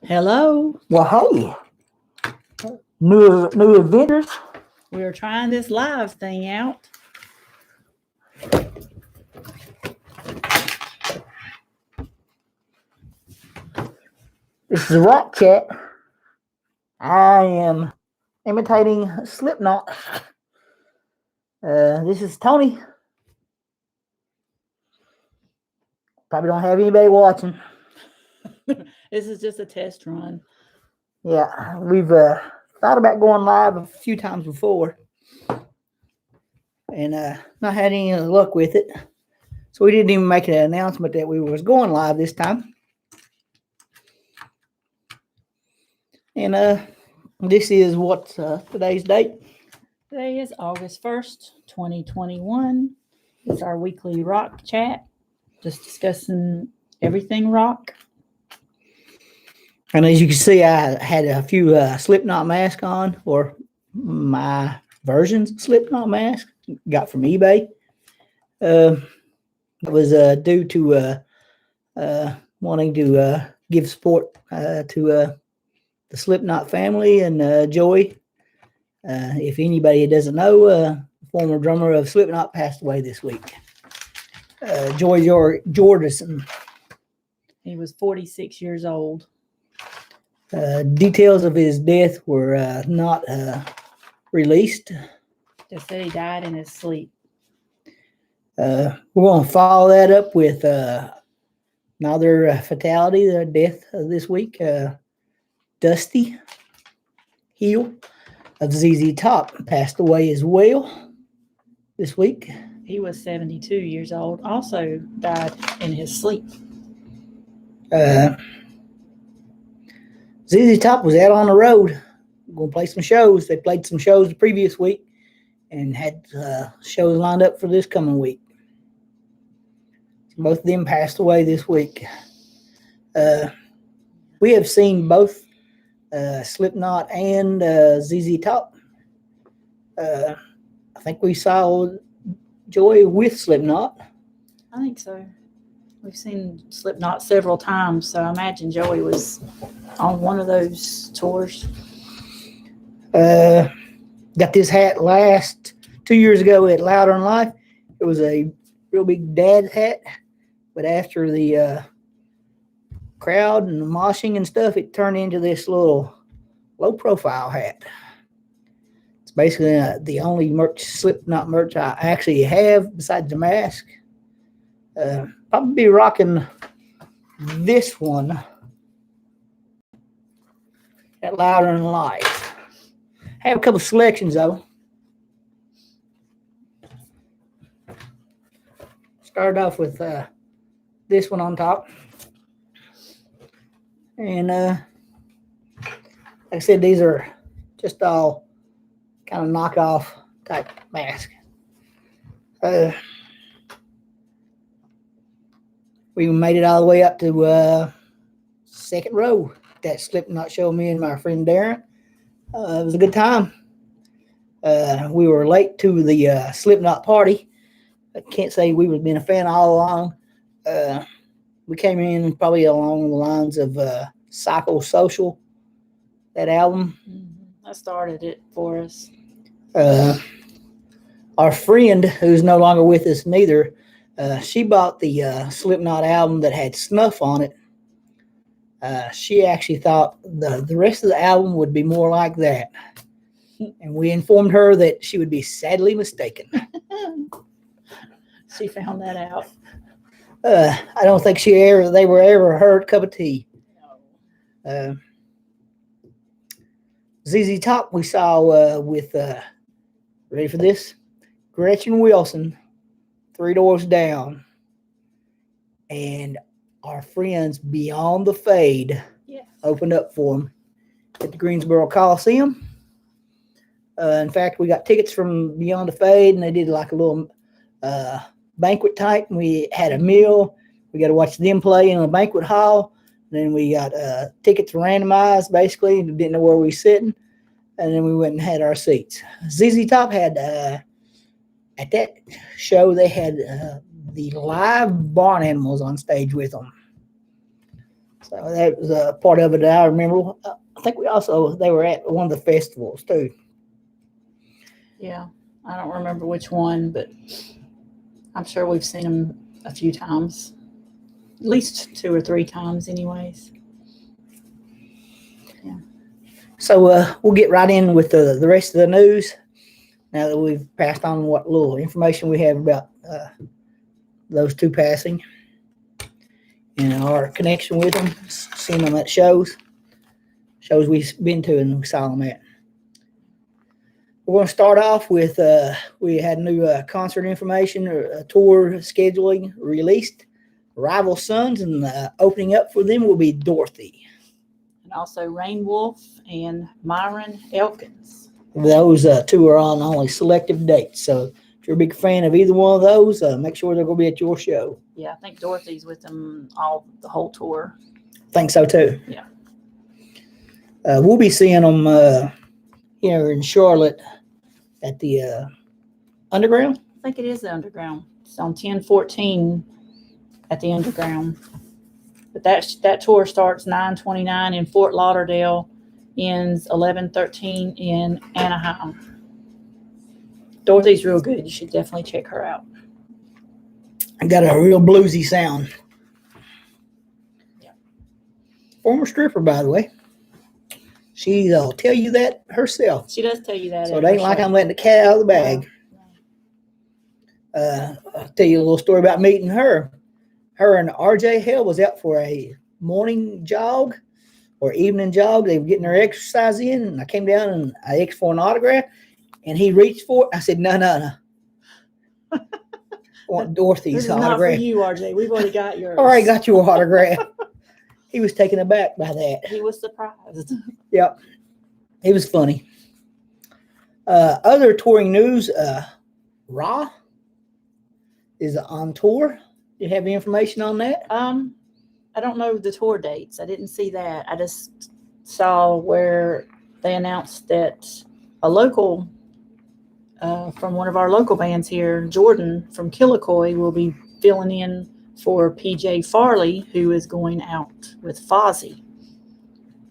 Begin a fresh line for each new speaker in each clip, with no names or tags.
Hello.
Well, hey, new adventures.
We're trying this live thing out.
This is a rock chat. I am imitating Slipknot. This is Tony. Probably don't have anybody watching.
This is just a test run.
Yeah, we've thought about going live a few times before, and not had any luck with it. So we didn't even make an announcement that we was going live this time. And this is what's today's date.
Today is August 1st, 2021. It's our weekly rock chat, just discussing everything rock.
And as you can see, I had a few Slipknot masks on, or my versions of Slipknot mask got from eBay. It was due to wanting to give support to the Slipknot family and Joey. If anybody doesn't know, the former drummer of Slipknot passed away this week. Joey Jordison.
He was 46 years old.
Details of his death were not released.
They said he died in his sleep.
We're going to follow that up with another fatality, the death of this week. Dusty Hill of ZZ Top passed away as well this week.
He was 72 years old, also died in his sleep.
ZZ Top was out on the road, going to play some shows. They played some shows the previous week and had shows lined up for this coming week. Both of them passed away this week. We have seen both Slipknot and ZZ Top. I think we saw Joey with Slipknot.
I think so. We've seen Slipknot several times, so I imagine Joey was on one of those tours.
Got this hat last 2 years ago at Louder in Life. It was a real big dad hat, but after the crowd and the moshing and stuff, it turned into this little low-profile hat. It's basically the only Slipknot merch I actually have besides the mask. Probably be rocking this one at Louder in Life. Have a couple selections though. Started off with this one on top, and like I said, these are just all kind of knockoff type mask. We made it all the way up to second row. That Slipknot show, me and my friend Darren. It was a good time. We were late to the Slipknot party. I can't say we have been a fan all along. We came in probably along the lines of Psychosocial, that album.
Mm-hmm. I started it for us.
Our friend, who's no longer with us neither, she bought the Slipknot album that had Snuff on it. She actually thought the rest of the album would be more like that. And we informed her that she would be sadly mistaken.
She found that out.
I don't think they were ever her cup of tea.
No.
ZZ Top we saw with, ready for this? Gretchen Wilson, Three Doors Down. And our friends Beyond the Fade opened up for them at the Greensboro Coliseum. In fact, we got tickets from Beyond the Fade, and they did like a little banquet type. And we had a meal. We got to watch them play in a banquet hall. And then we got tickets randomized, basically. Didn't know where we were sitting. And then we went and had our seats. ZZ Top had, at that show, they had the live barn animals on stage with them. So that was a part of it that I remember. I think they were at one of the festivals too.
Yeah, I don't remember which one, but I'm sure we've seen them a few times, at least 2 or 3 times, anyways.
So we'll get right in with the rest of the news. Now that we've passed on what little information we have about those two passing and our connection with them, seeing them at shows we've been to and we saw them at. We're going to start off with we had new concert information, tour scheduling released. Rival Sons, and opening up for them will be Dorothy.
And also Rain Wolf and Myron Elkins.
Those two are on only selective dates. So if you're a big fan of either one of those, make sure they're going to be at your show.
Yeah, I think Dorothy's with them the whole tour.
Think so too.
Yeah.
We'll be seeing them here in Charlotte at the Underground.
I think it is the Underground. It's on 10/14 at the Underground. But that tour starts 9/29 in Fort Lauderdale, ends 11/13 in Anaheim. Dorothy's real good. You should definitely check her out.
I got a real bluesy sound.
Yeah.
Former stripper, by the way. She'll tell you that herself.
She does tell you that.
So it ain't like I'm letting the cat out of the bag. I'll tell you a little story about meeting her. Her and RJ Hale was out for a morning jog or evening jog. They were getting their exercise in, and I came down and I asked for an autograph, and he reached for it. I said, no. I want Dorothy's
this is
autograph.
Not for you, RJ. We've already got yours.
I already got your autograph. He was taken aback by that.
He was surprised.
Yep. It was funny. Other touring news, Raw is on tour. Do you have any information on that?
I don't know the tour dates. I didn't see that. I just saw where they announced that a local from one of our local bands here, Jordan from Killakoi, will be filling in for PJ Farley, who is going out with Fozzy.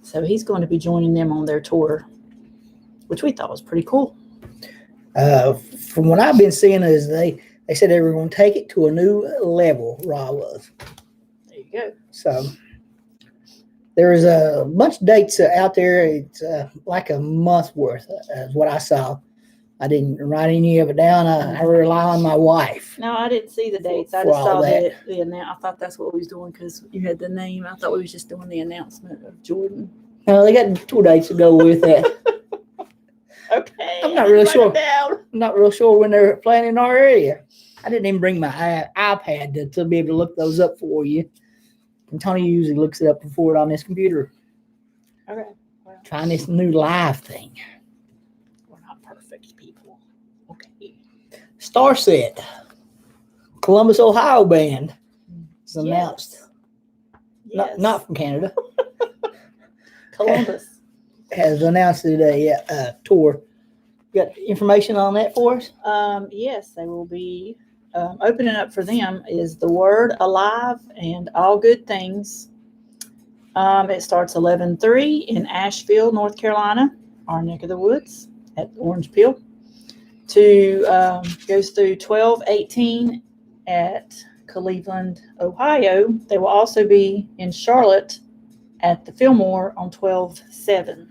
So he's going to be joining them on their tour, which we thought was pretty cool.
From what I've been seeing is they said they were going to take it to a new level, Raw was.
There you go.
So there's a bunch of dates out there. It's like a month's worth is what I saw. I didn't write any of it down. I rely on my wife.
No, I didn't see the dates. I just saw the I thought that's what we was doing because you had the name. I thought we was just doing the announcement of Jordan.
No, they got 2 dates to go with that.
Okay.
I'm not real sure. I'm not real sure when they're playing in our area. I didn't even bring my iPad to be able to look those up for you. And Tony usually looks it up before it on his computer.
Okay. Well,
trying this new live thing.
We're not perfect people. Okay.
Starset, Columbus, Ohio band is announced.
Yes.
Not from Canada.
Columbus
has announced a tour. You got information on that for us?
Yes, they will be opening up for them is The Word, Alive, and All Good Things. It starts 11/3 in Asheville, North Carolina, our neck of the woods at Orange Peel. Goes through 12/18 at Cleveland, Ohio. They will also be in Charlotte at the Fillmore on 12/7.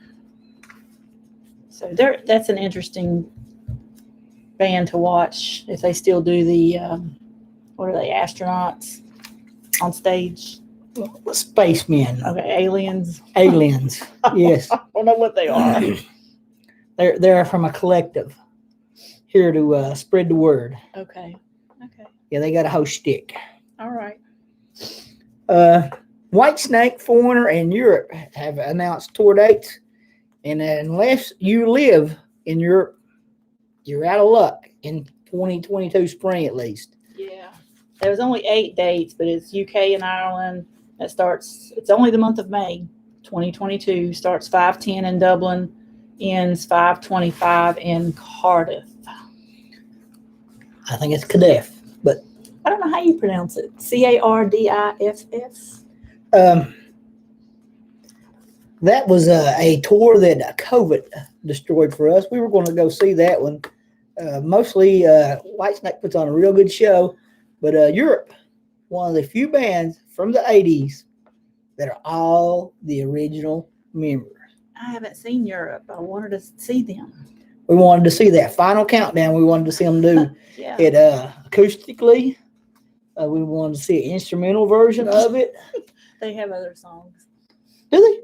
So that's an interesting band to watch if they still do the what are they, astronauts on stage?
Spacemen.
Okay, aliens.
Aliens. Yes.
I don't know what they are.
They're from a collective here to spread the word.
Okay.
Yeah, they got a whole shtick.
All right.
Whitesnake, Foreigner, and Europe have announced tour dates. And unless you live in Europe, you're out of luck in 2022 spring at least.
Yeah. There was only 8 dates, but it's UK and Ireland. It's only the month of May 2022. Starts 5/10 in Dublin, ends 5/25 in Cardiff.
I think it's Cardiff, but
I don't know how you pronounce it. Cardiff.
That was a tour that COVID destroyed for us. We were going to go see that one. Mostly, Whitesnake puts on a real good show, but Europe, one of the few bands from the 80s that are all the original members.
I haven't seen Europe. I wanted to see them.
We wanted to see that final countdown. We wanted to see them do
Yeah.
it acoustically. We wanted to see an instrumental version of it.
They have other songs.
Do they?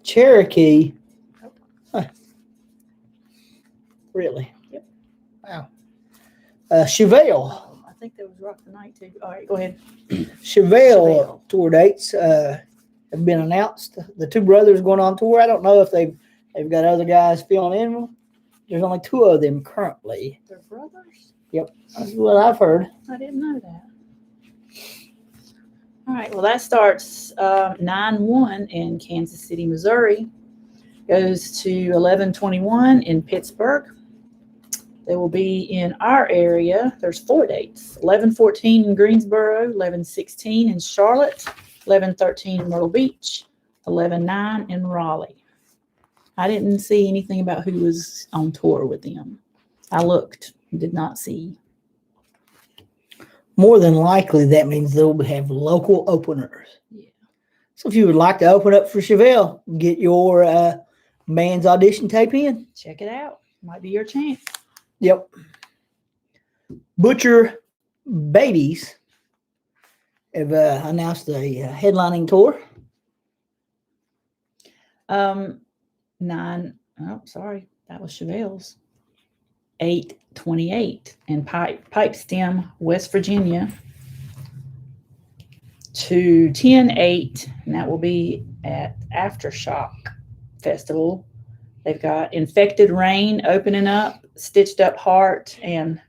Cherokee.
Huh. Really?
Yep.
Wow. Chevelle.
I think there was Rock the Night too. All right, go ahead.
Chevelle tour dates have been announced. The two brothers going on tour. I don't know if they've got other guys filling in. There's only two of them currently.
They're brothers?
Yep. That's what I've heard.
I didn't know that. All right, well, that starts 9/1 in Kansas City, Missouri. Goes to 11/21 in Pittsburgh. They will be in our area. There's 4 dates. 11/14 in Greensboro, 11/16 in Charlotte, 11/13 in Myrtle Beach, 11/9 in Raleigh. I didn't see anything about who was on tour with them. I looked, did not see.
More than likely, that means they'll have local openers.
Yeah.
So if you would like to open up for Chevelle, get your band's audition tape in.
Check it out. Might be your chance.
Yep. Butcher Babies have announced a headlining tour.
9. Oh, sorry. That was Chevelle's. 8/28 in Pipestem, West Virginia, to 10/8, and that will be at Aftershock Festival. They've got Infected Rain opening up, Stitched Up Heart, and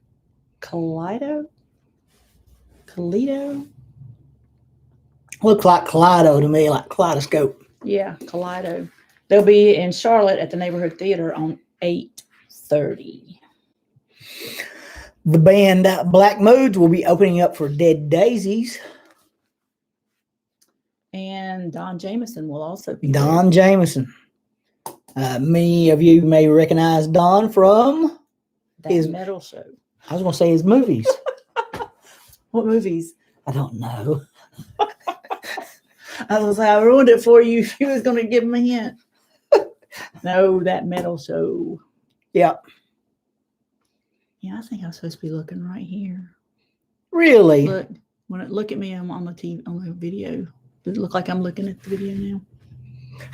Kaleido.
Look like Kaleido to me, like Kaleidoscope.
Yeah, Kaleido. They'll be in Charlotte at the Neighborhood Theater on 8/30.
The band Black Moods will be opening up for Dead Daisies.
And Don Jameson will also be
Don Jameson. Many of you may recognize Don from
there.
his
metal show.
I was going to say his movies.
What movies?
I don't know.
I was like, I ruined it for you if you was going to give him a hint. No, that metal show.
Yeah.
Yeah, I think I'm supposed to be looking right here.
Really?
Look at me. I'm on the TV, on the video. Does it look like I'm looking at the video now?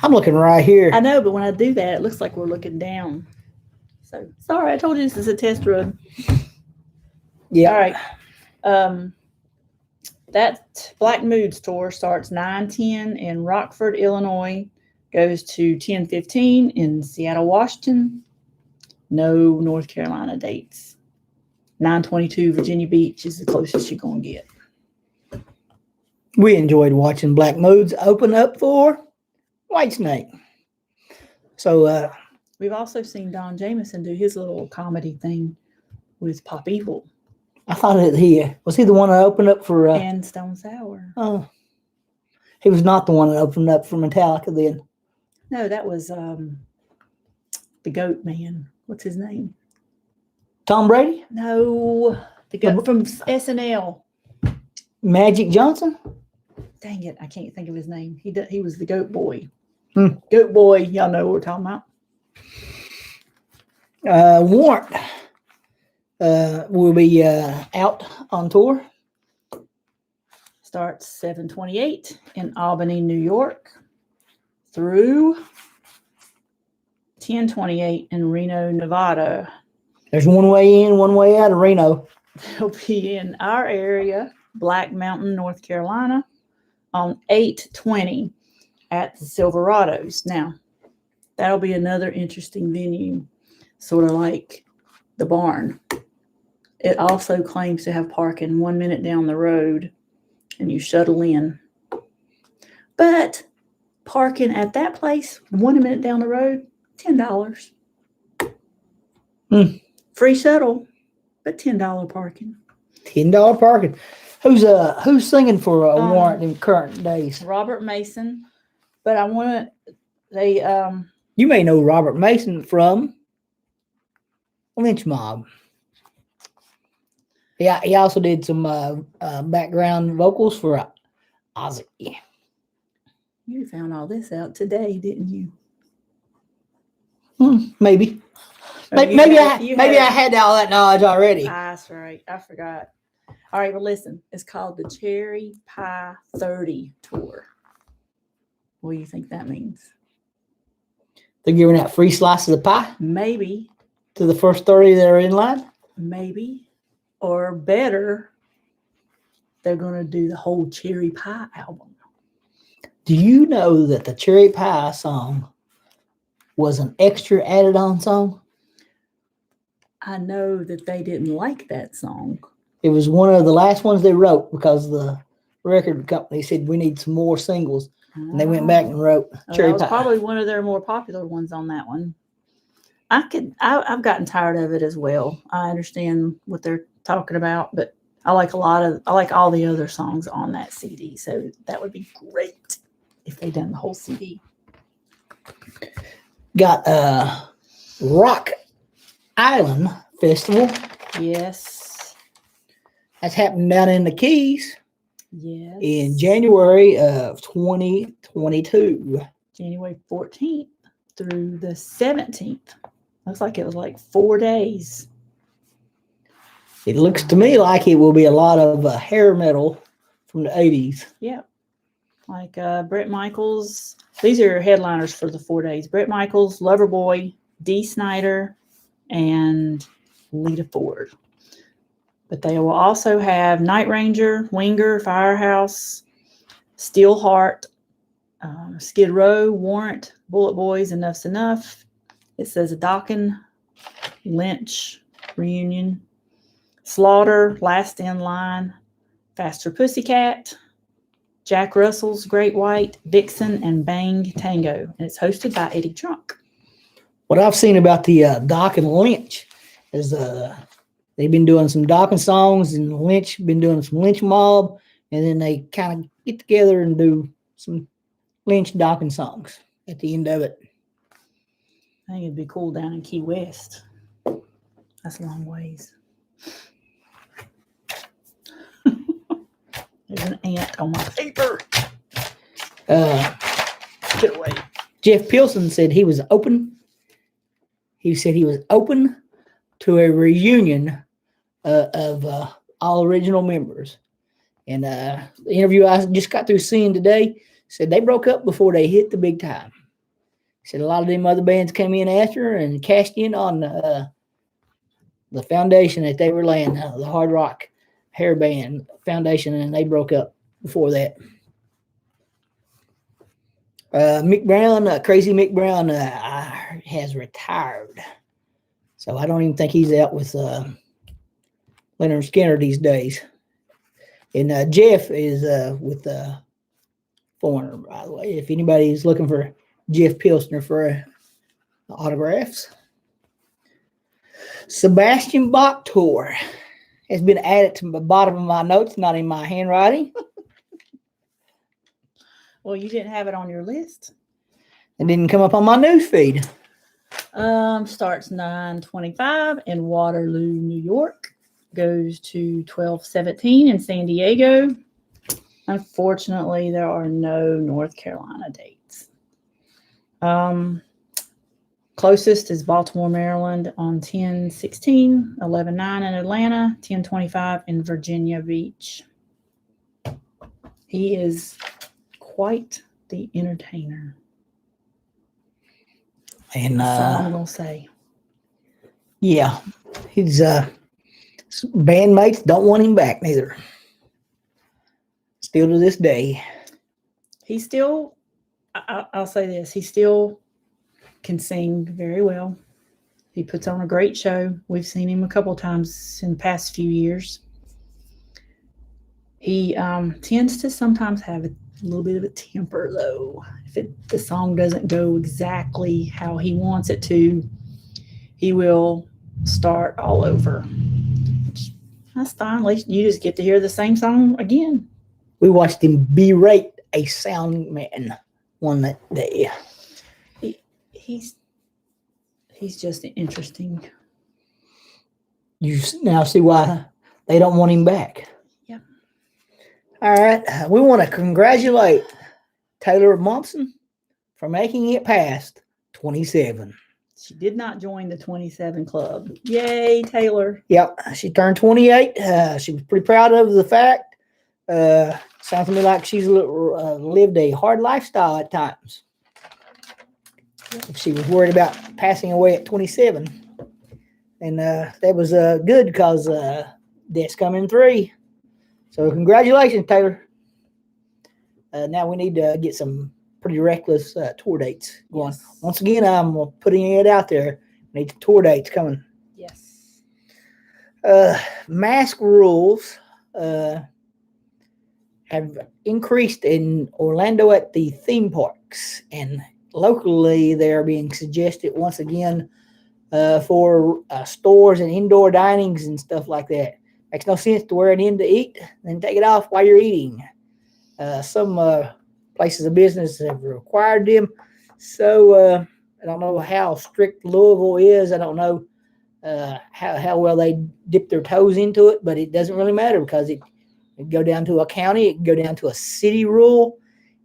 I'm looking right here.
I know, but when I do that, it looks like we're looking down. So sorry, I told you this is a test run.
Yeah.
All right. That Black Moods tour starts 9/10 in Rockford, Illinois, goes to 10/15 in Seattle, Washington. No North Carolina dates. 9/22 Virginia Beach is the closest you're going to get.
We enjoyed watching Black Moods open up for Whitesnake. So
we've also seen Don Jameson do his little comedy thing with Pop Evil.
I thought that was he the one that opened up for
and Stone Sour.
Oh, he was not the one that opened up for Metallica then.
No, that was the Goat Man. What's his name?
Tom Brady?
No, the goat from SNL.
Magic Johnson?
Dang it, I can't think of his name. He was the Goat Boy.
Goat
Boy, y'all know what we're talking
about. Warrant will be out on tour.
Starts 7/28 in Albany, New York, through 10/28 in Reno, Nevada.
There's one way in, one way out of Reno.
They'll be in our area, Black Mountain, North Carolina, on 8/20 at the Silverados. Now, that'll be another interesting venue, sort of like the barn. It also claims to have parking 1 minute down the road, and you shuttle in. But parking at that place 1 minute down the road, $10. Free shuttle, but $10 parking.
$10 parking. Who's singing for Warrant in current days?
Robert Mason. But I want to, they,
You may know Robert Mason from Lynch Mob. Yeah, he also did some background vocals for Ozzy.
You found all this out today, didn't you?
Maybe. Maybe I had all that knowledge already.
That's right. I forgot. All right, well, listen. It's called the Cherry Pie 30 Tour. What do you think that means?
They're giving out free slices of pie?
Maybe.
To the first 30 that are in line?
Maybe. Or better, they're going to do the whole Cherry Pie album.
Do you know that the Cherry Pie song was an extra added on song?
I know that they didn't like that song.
It was one of the last ones they wrote because the record company said we need some more singles. And they went back and wrote Cherry Pie.
That was probably one of their more popular ones on that one. I've gotten tired of it as well. I understand what they're talking about, but I like all the other songs on that CD. So that would be great if they done the whole CD.
Got Rock Island Festival.
Yes.
That's happening down in the Keys.
Yes.
In January of 2022.
January 14th through the 17th. Looks like it was like 4 days.
It looks to me like it will be a lot of hair metal from the 80s.
Yeah. Like Bret Michaels. These are headliners for the 4 days. Bret Michaels, Loverboy, Dee Snider, and Lita Ford. But they will also have Night Ranger, Winger, Firehouse, Steelheart, Skid Row, Warrant, Bullet Boys, Enough's Enough. It says a Dokken, Lynch, Reunion, Slaughter, Last in Line, Faster Pussycat, Jack Russell's Great White, Vixen, and Bang Tango. And it's hosted by Eddie Trunk.
What I've seen about the Dokken Lynch is they've been doing some Dokken songs, and Lynch been doing some Lynch Mob, and then they kind of get together and do some Lynch Dokken songs at the end of it.
I think it'd be cool down in Key West. That's a long ways. There's an ant on my paper. Get away.
Jeff Pilson said he was open. He said he was open to a reunion of all original members. And the interview I just got through seeing today said they broke up before they hit the big time. He said a lot of them other bands came in after and cashed in on the foundation that they were laying, the hard rock hair band foundation, and they broke up before that. Mick Brown, Crazy Mick Brown, has retired. So I don't even think he's out with Leonard Skinner these days. And Jeff is with Foreigner, by the way. If anybody's looking for Jeff Pilsner for autographs. Sebastian Bach tour has been added to the bottom of my notes, not in my handwriting.
Well, you didn't have it on your list.
It didn't come up on my news feed.
Starts 9/25 in Waterloo, New York. Goes to 12/17 in San Diego. Unfortunately, there are no North Carolina dates. Closest is Baltimore, Maryland on 10/16, 11/9 in Atlanta, 10/25 in Virginia Beach. He is quite the entertainer.
And
That's all I'm gonna say.
Yeah, his bandmates don't want him back neither. Still to this day.
He still, I'll say this, he still can sing very well. He puts on a great show. We've seen him a couple times in the past few years. He tends to sometimes have a little bit of a temper, though. If the song doesn't go exactly how he wants it to, he will start all over. Which That's fine. At least you just get to hear the same song again.
We watched him berate a sound man one that day.
He's just interesting.
You now see why they don't want him back.
Yeah.
All right. We want to congratulate Taylor Momsen for making it past 27.
She did not join the 27 club. Yay, Taylor.
Yep. She turned 28. She was pretty proud of the fact. Sounds to me like she's lived a hard lifestyle at times. If she was worried about passing away at 27. And that was good because death's coming in 3. So congratulations, Taylor. Now we need to get some pretty reckless tour dates going.
Yes.
Once again, I'm putting it out there. We need tour dates coming.
Yes.
Mask rules have increased in Orlando at the theme parks, and locally they are being suggested once again for stores and indoor dinings and stuff like that. Makes no sense to wear it in to eat, then take it off while you're eating. Some places of business have required them, so I don't know how strict Louisville is. I don't know how well they dip their toes into it, but it doesn't really matter because it could go down to a county, it could go down to a city rule,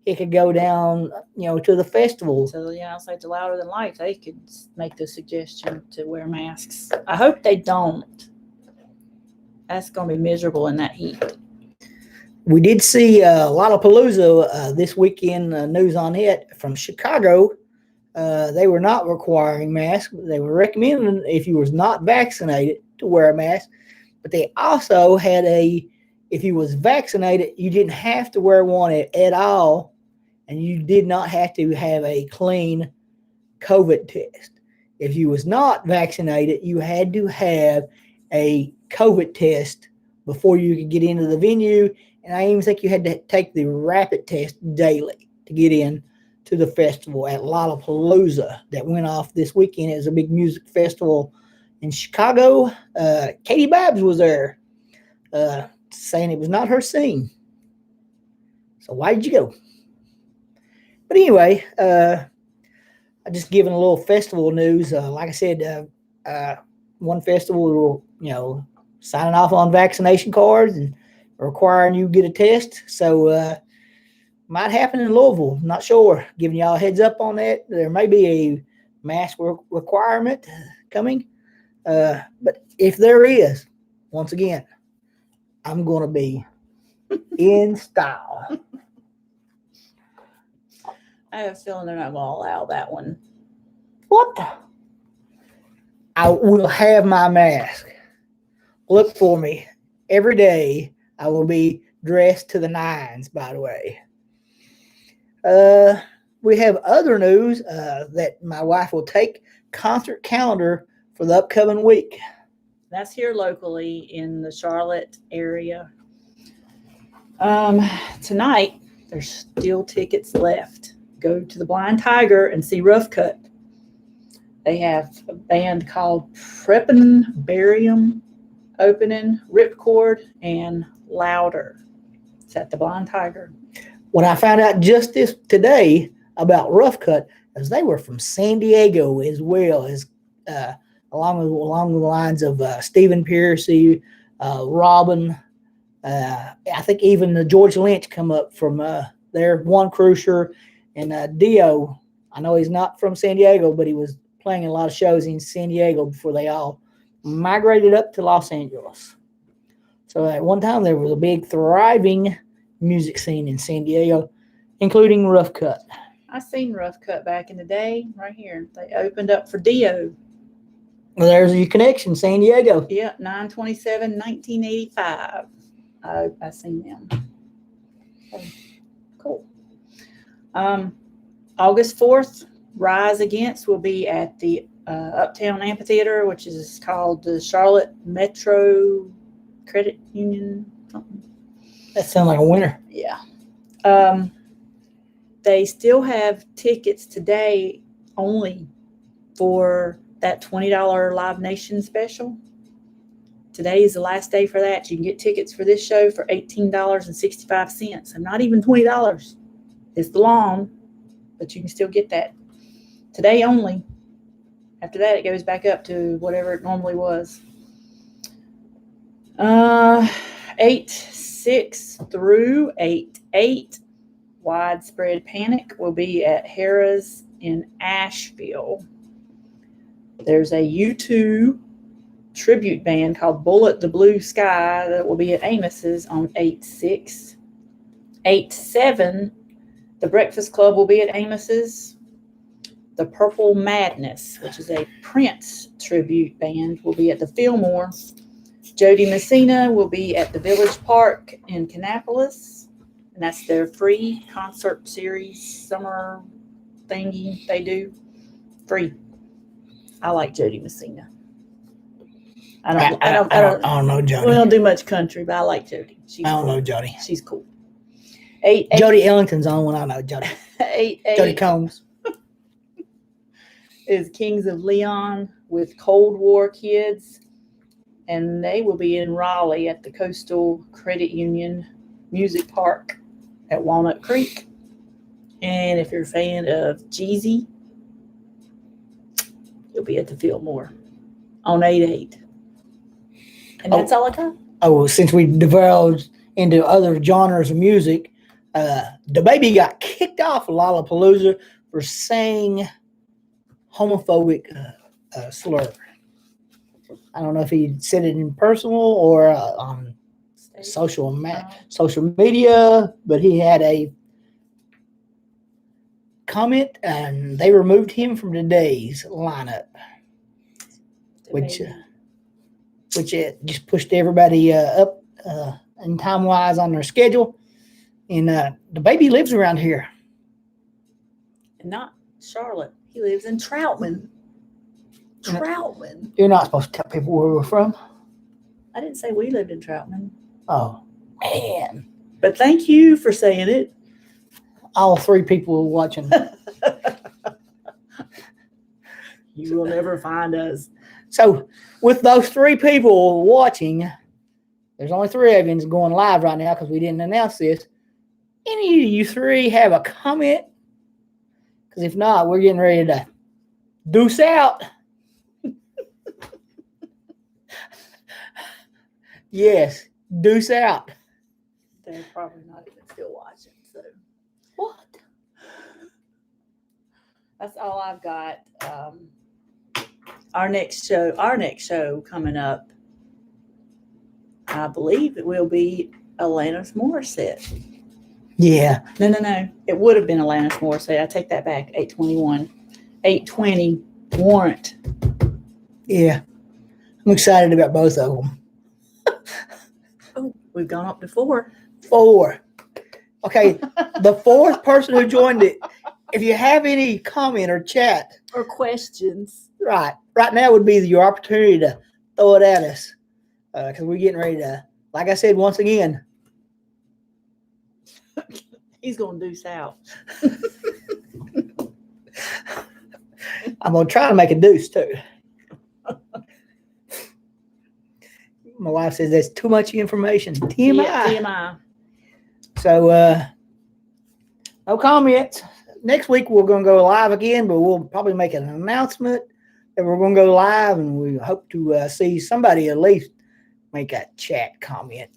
it could go down, to the festival.
So it's like the Louder Than Life. They could make the suggestion to wear masks. I hope they don't. That's going to be miserable in that heat.
We did see Lollapalooza this weekend, news on it from Chicago. They were not requiring masks. They were recommending if you was not vaccinated to wear a mask. But they also had if you was vaccinated, you didn't have to wear one at all. And you did not have to have a clean COVID test. If you was not vaccinated, you had to have a COVID test before you could get into the venue. And I even think you had to take the rapid test daily to get in to the festival at Lollapalooza that went off this weekend. It was a big music festival in Chicago. Katie Babs was there saying it was not her scene. So why did you go? But anyway, I just giving a little festival news. Like I said, one festival, signing off on vaccination cards and requiring you get a test. So might happen in Louisville. Not sure. Giving y'all a heads up on that. There may be a mask requirement coming. But if there is, once again, I'm going to be in style.
I have a feeling they're not going to allow that one.
What? I will have my mask. Look for me. Every day I will be dressed to the nines, by the way. We have other news that my wife will take concert calendar for the upcoming week.
That's here locally in the Charlotte area. Tonight, there's still tickets left. Go to the Blind Tiger and see Rough Cut. They have a band called Preppin' Barium opening, Ripcord, and Louder. It's at the Blind Tiger.
What I found out just today about Rough Cut is they were from San Diego as well as along the lines of Stephen Piercy, Robin. I think even the George Lynch come up from there. One Cruiser and Dio. I know he's not from San Diego, but he was playing a lot of shows in San Diego before they all migrated up to Los Angeles. So at one time there was a big thriving music scene in San Diego, including Rough Cut.
I seen Rough Cut back in the day, right here. They opened up for Dio.
Well, there's your connection, San Diego.
Yeah, 9/27/1985. I seen them. Okay. Cool. August 4th, Rise Against will be at the Uptown Amphitheater, which is called the Charlotte Metro Credit Union. Something.
That sounds like a winner.
Yeah. They still have tickets today only for that $20 Live Nation special. Today is the last day for that. You can get tickets for this show for $18.65. And not even $20. It's the lawn, but you can still get that. Today only. After that, it goes back up to whatever it normally was. 8/6 through 8/8. Widespread Panic will be at Harrah's in Asheville. There's a U2 tribute band called Bullet the Blue Sky that will be at Amos's on 8/6. 8/7, the Breakfast Club will be at Amos's. The Purple Madness, which is a Prince tribute band, will be at the Fillmore. Jody Messina will be at the Village Park in Kannapolis, and that's their free concert series summer thingy they do. Free. I like Jody Messina. I
don't know Jody.
We don't do much country, but I like Jody.
I don't know Jody.
She's cool. 8/8.
Jody Ellington's the only one I know. Jody.
8/8.
Jody Combs.
Is Kings of Leon with Cold War Kids, and they will be in Raleigh at the Coastal Credit Union Music Park at Walnut Creek. And if you're a fan of Jeezy, you'll be at the Fillmore on 8/8. And that's all I got.
Oh, since we divulged into other genres of music, the baby got kicked off of Lollapalooza for saying homophobic slur. I don't know if he said it in personal or on social media, but he had a comment, and they removed him from today's lineup, which it just pushed everybody up in time wise on their schedule. And the baby lives around here,
And not Charlotte. He lives in Troutman. Troutman.
You're not supposed to tell people where we're from.
I didn't say we lived in Troutman.
Oh, man.
But thank you for saying it.
All three people watching.
You will never find us.
So, with those three people watching, there's only three of you going live right now because we didn't announce this. Any of you three have a comment? Because if not, we're getting ready to deuce out. Yes, deuce out.
They're probably not even still watching. So
What?
that's all I've got. Our next show coming up, I believe it will be Alanis Morissette.
Yeah.
No. It would have been Alanis Morissette. I take that back. 8/21. 8/20 Warrant.
Yeah. I'm excited about both of them.
Oh, we've gone up to 4.
4. Okay, the fourth person who joined it, if you have any comment or chat
or questions,
right now would be your opportunity to throw it at us, because we're getting ready to, like I said once again,
he's gonna deuce out.
I'm gonna try to make a deuce too. My wife says that's too much information. TMI.
Yeah, TMI.
So, no comments. Next week we're going to go live again, but we'll probably make an announcement that we're going to go live, and we hope to see somebody at least make a chat comment.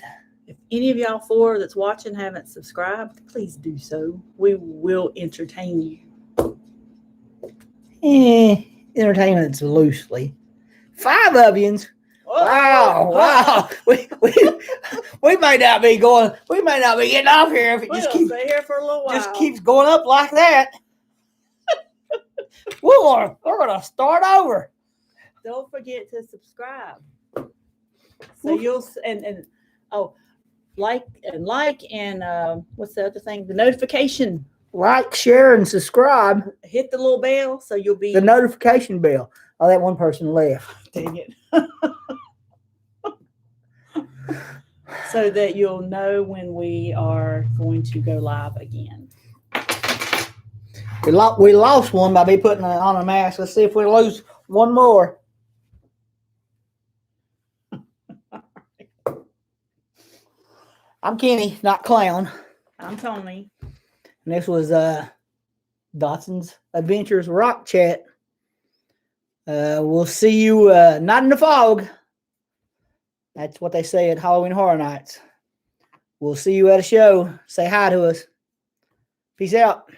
If any of y'all 4 that's watching haven't subscribed, please do so. We will entertain you.
Entertainment's loosely. 5 of yous. Wow. We may not be going, we may not be getting off here if it
We'll
just keeps,
stay here for a little while.
just keeps going up like that. We're gonna start over.
Don't forget to subscribe. So you'll like and what's the other thing? The notification.
Like, share, and subscribe.
Hit the little bell so you'll be
The notification bell. Oh, that one person left.
Dang it. So that you'll know when we are going to go live again.
We lost one by me putting on a mask. Let's see if we lose one more. I'm Kenny, not Clown.
I'm Tony.
And this was Dotson's Adventures Rock Chat. We'll see you not in the fog. That's what they say at Halloween Horror Nights. We'll see you at a show. Say hi to us. Peace out.